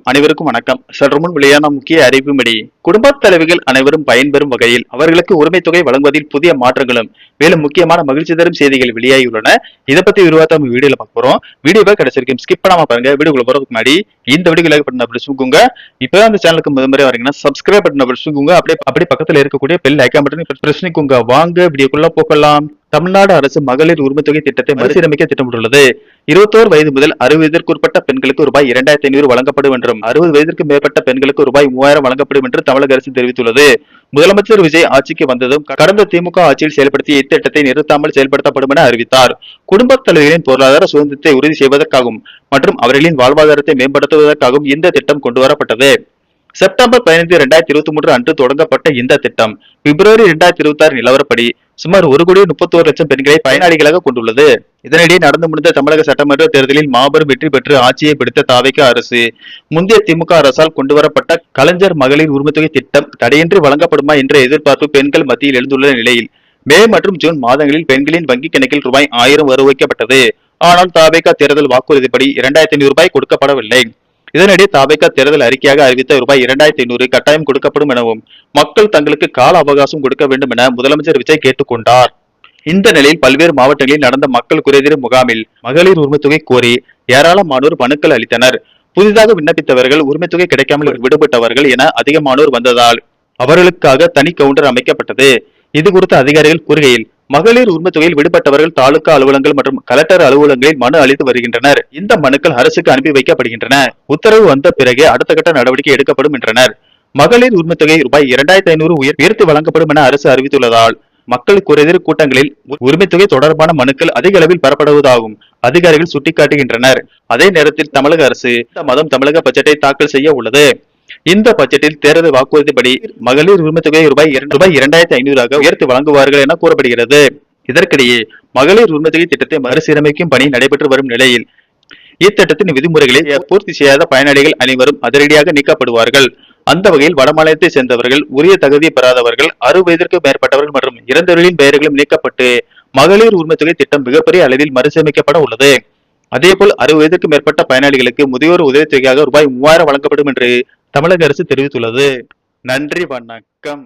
அனைவருக்கும் வணக்கம். சற்று முன் வெளியான முக்கிய அறிவிப்பும்படி குடும்பத் தலைவிகள் அனைவரும் பயன்பெறும் வகையில் அவர்களுக்கு உரிமை தொகை வழங்குவதில் புதிய மாற்றங்களும் மேலும் முக்கியமான மகிழ்ச்சி தரும் செய்திகள் வெளியாகியுள்ளன. இதை பத்தி விரிவாக நம்ம வீடியோல பார்க்க போறோம். வீடியோவை கடைசிக்கும் ஸ்கிப் பண்ணாம பாருங்க. வீடியோக்குள்ள போறதுக்கு முன்னாடி இந்த வீடியோ லைக் பட்டன் பிரசுக்குங்க. இப்போ அந்த சேனலுக்கு முதன்முறை வரீங்கன்னா சப்ஸ்கிரைப் பட்டன் பிரசுக்குங்க. அப்படியே பக்கத்துல இருக்கக்கூடிய பெல் ஐகான் பட்டனை பிரஸ் பண்ணிக்கோங்க. வாங்க வீடியோக்குள்ள போகலாம். தமிழ்நாடு அரசு மகளிர் உரிமை தொகை திட்டத்தை மறுசீரமைக்க திட்டமிட்டுள்ளது. 21 வயது முதல் 60 வயதிற்குட்பட்ட பெண்களுக்கு ரூபாய் 2500 வழங்கப்படும் என்றும் 60 வயதிற்கு மேற்பட்ட பெண்களுக்கு ரூபாய் 3000 வழங்கப்படும் என்று தமிழக அரசு தெரிவித்துள்ளது. முதலமைச்சர் விஜய் ஆட்சிக்கு வந்ததும் கடந்த திமுக ஆட்சியில் செயல்படுத்திய இத்திட்டத்தை நிறுத்தாமல் செயல்படுத்தப்படும் என அறிவித்தார். குடும்பத் தலைவர்களின் பொருளாதார சுதந்திரத்தை உறுதி செய்வதற்காகவும் மற்றும் அவர்களின் வாழ்வாதாரத்தை மேம்படுத்துவதற்காகவும் இந்த திட்டம் கொண்டுவரப்பட்டது. செப்டம்பர் 15, 2023 அன்று தொடங்கப்பட்ட இந்த திட்டம் பிப்ரவரி 2026 நிலவரப்படி சுமார் 1,31,00,000 பெண்களை பயனாளிகளாக கொண்டுள்ளது. இதனிடையே நடந்து முடிந்த தமிழக சட்டமன்ற தேர்தலில் மாபெரும் வெற்றி பெற்று ஆட்சியை பிடித்த தாவேகா அரசு முந்தைய திமுக அரசால் கொண்டுவரப்பட்ட கலைஞர் மகளிர் உரிமைத்தொகை திட்டம் தடையின்றி வழங்கப்படுமா என்ற எதிர்பார்ப்பு பெண்கள் மத்தியில் எழுந்துள்ள நிலையில் மே மற்றும் ஜூன் மாதங்களில் பெண்களின் வங்கிக் கணக்கில் ரூபாய் 1000 வர வைக்கப்பட்டது. ஆனால் தாவேகா தேர்தல் வாக்குறுதிப்படி 2500 ரூபாய் கொடுக்கப்படவில்லை. இதனிடையே தாவேகா தேர்தல் அறிக்கையாக அறிவித்த ரூபாய் 2500 கட்டாயம் கொடுக்கப்படும் எனவும் மக்கள் தங்களுக்கு கால அவகாசம் கொடுக்க வேண்டும் என முதலமைச்சர் விஜய் கேட்டுக் கொண்டார். இந்த நிலையில் பல்வேறு மாவட்டங்களில் நடந்த மக்கள் குறைதீர் முகாமில் மகளிர் உரிமைத்தொகை கோரி ஏராளமானோர் மனுக்கள் அளித்தனர். புதிதாக விண்ணப்பித்தவர்கள் உரிமைத்தொகை கிடைக்காமல் விடுபட்டவர்கள் என அதிகமானோர் வந்ததால் அவர்களுக்காக தனி கவுண்டர் அமைக்கப்பட்டது. இது குறித்து அதிகாரிகள் கூறுகையில் மகளிர் உரிமை தொகையில் விடுபட்டவர்கள் தாலுகா அலுவலகங்கள் மற்றும் கலெக்டர் அலுவலகங்களில் மனு அளித்து வருகின்றனர். இந்த மனுக்கள் அரசுக்கு அனுப்பி வைக்கப்படுகின்றன. உத்தரவு வந்த பிறகே அடுத்த கட்ட நடவடிக்கை எடுக்கப்படும் என்றனர். மகளிர் உரிமை தொகை ரூபாய் 2500 உயர்த்தி வழங்கப்படும் என அரசு அறிவித்துள்ளதால் மக்கள் குறைதீர் கூட்டங்களில் உரிமை தொகை தொடர்பான மனுக்கள் அதிக அளவில் பெறப்படுவதாகவும் அதிகாரிகள் சுட்டிக்காட்டுகின்றனர். அதே நேரத்தில் தமிழக அரசு இந்த மாதம் தமிழக பட்ஜெட்டை தாக்கல் செய்ய உள்ளது. இந்த பட்ஜெட்டில் தேர்தல் வாக்குறுதிப்படி மகளிர் உரிமை தொகையை ரூபாய் 2500 உயர்த்தி வழங்குவார்கள் என கூறப்படுகிறது. இதற்கிடையே மகளிர் உரிமை தொகை திட்டத்தை மறுசீரமைக்கும் பணி நடைபெற்று வரும் நிலையில் இத்திட்டத்தின் விதிமுறைகளை பூர்த்தி செய்யாத பயனாளிகள் அனைவரும் அதிரடியாக நீக்கப்படுவார்கள். அந்த வகையில் வடமாநிலத்தை சேர்ந்தவர்கள், உரிய தகுதியை பெறாதவர்கள், 60 வயதிற்கு மேற்பட்டவர்கள் மற்றும் இறந்தவர்களின் பெயர்களும் நீக்கப்பட்டு மகளிர் உரிமை தொகை திட்டம் மிகப்பெரிய அளவில் மறுசீரமைக்கப்பட உள்ளது. அதேபோல் 60 வயதிற்கு மேற்பட்ட பயனாளிகளுக்கு முதியோர் உதவித்தொகையாக ரூபாய் 3000 வழங்கப்படும் என்று தமிழக அரசு தெரிவித்துள்ளது. நன்றி, வணக்கம்.